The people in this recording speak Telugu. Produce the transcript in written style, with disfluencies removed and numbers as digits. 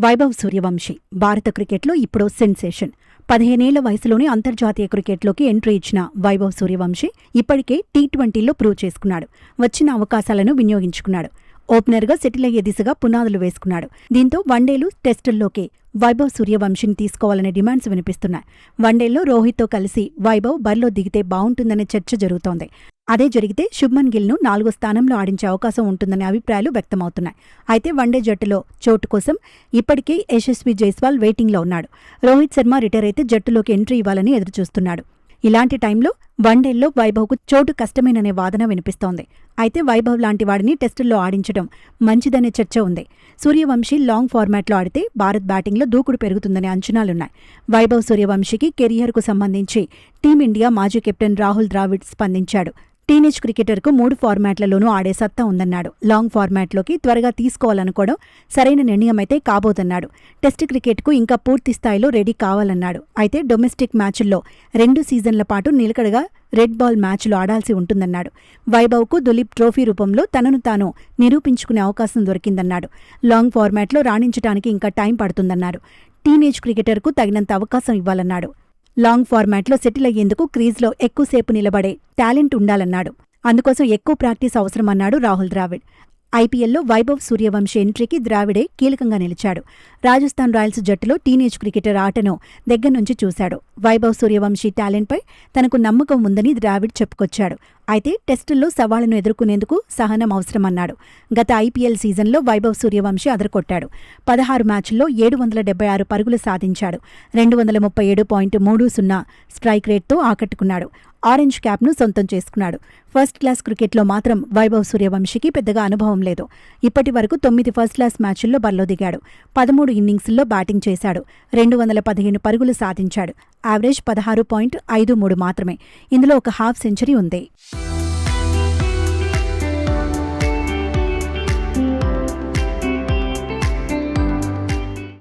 వైభవ్ సూర్యవంశీ భారత క్రికెట్లో ఇప్పుడు సెన్సేషన్. 15 ఏళ్ల వయసులోనే అంతర్జాతీయ క్రికెట్లోకి ఎంట్రీ ఇచ్చిన వైభవ్ సూర్యవంశీ ఇప్పటికే టీ20లో ప్రూవ్ చేసుకున్నాడు. వచ్చిన అవకాశాలను వినియోగించుకున్నాడు. ఓపెనర్గా సెటిల్ అయ్యే దిశగా పునాదులు వేసుకున్నాడు. దీంతో వన్డేలు, టెస్టుల్లోకి వైభవ్ సూర్యవంశీని తీసుకోవాలనే డిమాండ్స్ వినిపిస్తున్నాయి. వన్డేల్లో రోహిత్తో కలిసి వైభవ్ బరిలో దిగితే బావుంటుందనే చర్చ జరుగుతోంది. అదే జరిగితే శుభ్మన్ గిల్ను 4వ స్థానంలో ఆడించే అవకాశం ఉంటుందనే అభిప్రాయాలు వ్యక్తమవుతున్నాయి. అయితే వన్డే జట్టులో చోటు కోసం ఇప్పటికే యశస్వి జైస్వాల్ వెయిటింగ్లో ఉన్నాడు. రోహిత్ శర్మ రిటైర్ అయితే జట్టులోకి ఎంట్రీ ఇవ్వాలని ఎదురుచూస్తున్నాడు. ఇలాంటి టైంలో వన్డేల్లో వైభవ్కు చోటు కష్టమేననే వాదన వినిపిస్తోంది. అయితే వైభవ్ లాంటి వాడిని టెస్టుల్లో ఆడించడం మంచిదనే చర్చ ఉంది. సూర్యవంశీ లాంగ్ ఫార్మాట్లో ఆడితే భారత్ బ్యాటింగ్లో దూకుడు పెరుగుతుందనే అంచనాలున్నాయి. వైభవ్ సూర్యవంశీకి కెరియర్కు సంబంధించి టీమిండియా మాజీ కెప్టెన్ రాహుల్ ద్రావిడ్ స్పందించాడు. టీనేజ్ క్రికెటర్కు 3 ఫార్మాట్లలోనూ ఆడే సత్తా ఉందన్నాడు. లాంగ్ ఫార్మాట్లోకి త్వరగా తీసుకోవాలనుకోవడం సరైన నిర్ణయమైతే కాబోదన్నాడు. టెస్ట్ క్రికెట్కు ఇంకా పూర్తి స్థాయిలో రెడీ కావాలన్నాడు. అయితే డొమెస్టిక్ మ్యాచ్ల్లో 2 సీజన్ల పాటు నిలకడగా రెడ్ బాల్ మ్యాచ్లు ఆడాల్సి ఉంటుందన్నాడు. వైభవ్కు దులీప్ ట్రోఫీ రూపంలో తనను తాను నిరూపించుకునే అవకాశం దొరికిందన్నాడు. లాంగ్ ఫార్మాట్లో రాణించడానికి ఇంకా టైం పడుతుందన్నారు. టీనేజ్ క్రికెటర్కు తగినంత అవకాశం ఇవ్వాలన్నాడు. లాంగ్ ఫార్మాట్లో సెటిల్ అయ్యేందుకు క్రీజ్లో ఎక్కువసేపు నిలబడే టాలెంట్ ఉండాలన్నాడు. అందుకోసం ఎక్కువ ప్రాక్టీస్ అవసరమన్నాడు రాహుల్ ద్రావిడ్. ఐపీఎల్లో వైభవ్ సూర్యవంశీ ఎంట్రీకి ద్రావిడే కీలకంగా నిలిచాడు. రాజస్థాన్ రాయల్స్ జట్టులో టీనేజ్ క్రికెటర్ ఆటను దగ్గర్నుంచి చూశాడు. వైభవ్ సూర్యవంశీ టాలెంట్పై తనకు నమ్మకం ఉందని ద్రావిడ్ చెప్పుకొచ్చాడు. అయితే టెస్టుల్లో సవాళ్లను ఎదుర్కొనేందుకు సహనం అవసరమన్నాడు. గత ఐపీఎల్ సీజన్లో వైభవ్ సూర్యవంశీ అదరకొట్టాడు. 16 మ్యాచ్ల్లో 776 పరుగులు సాధించాడు. 237.30 స్ట్రైక్ రేట్తో ఆకట్టుకున్నాడు. ఆరెంజ్ క్యాప్ను సొంతం చేసుకున్నాడు. ఫస్ట్ క్లాస్ క్రికెట్లో మాత్రం వైభవ్ సూర్యవంశీకి పెద్దగా అనుభవం లేదు. ఇప్పటి వరకు 9 ఫస్ట్ క్లాస్ మ్యాచ్ల్లో బరిలో దిగాడు. 13 ఇన్నింగ్స్ల్లో బ్యాటింగ్ చేశాడు. 215 పరుగులు సాధించాడు. యావరేజ్ 16.53 మాత్రమే. ఇందులో ఒక హాఫ్ సెంచరీ ఉంది.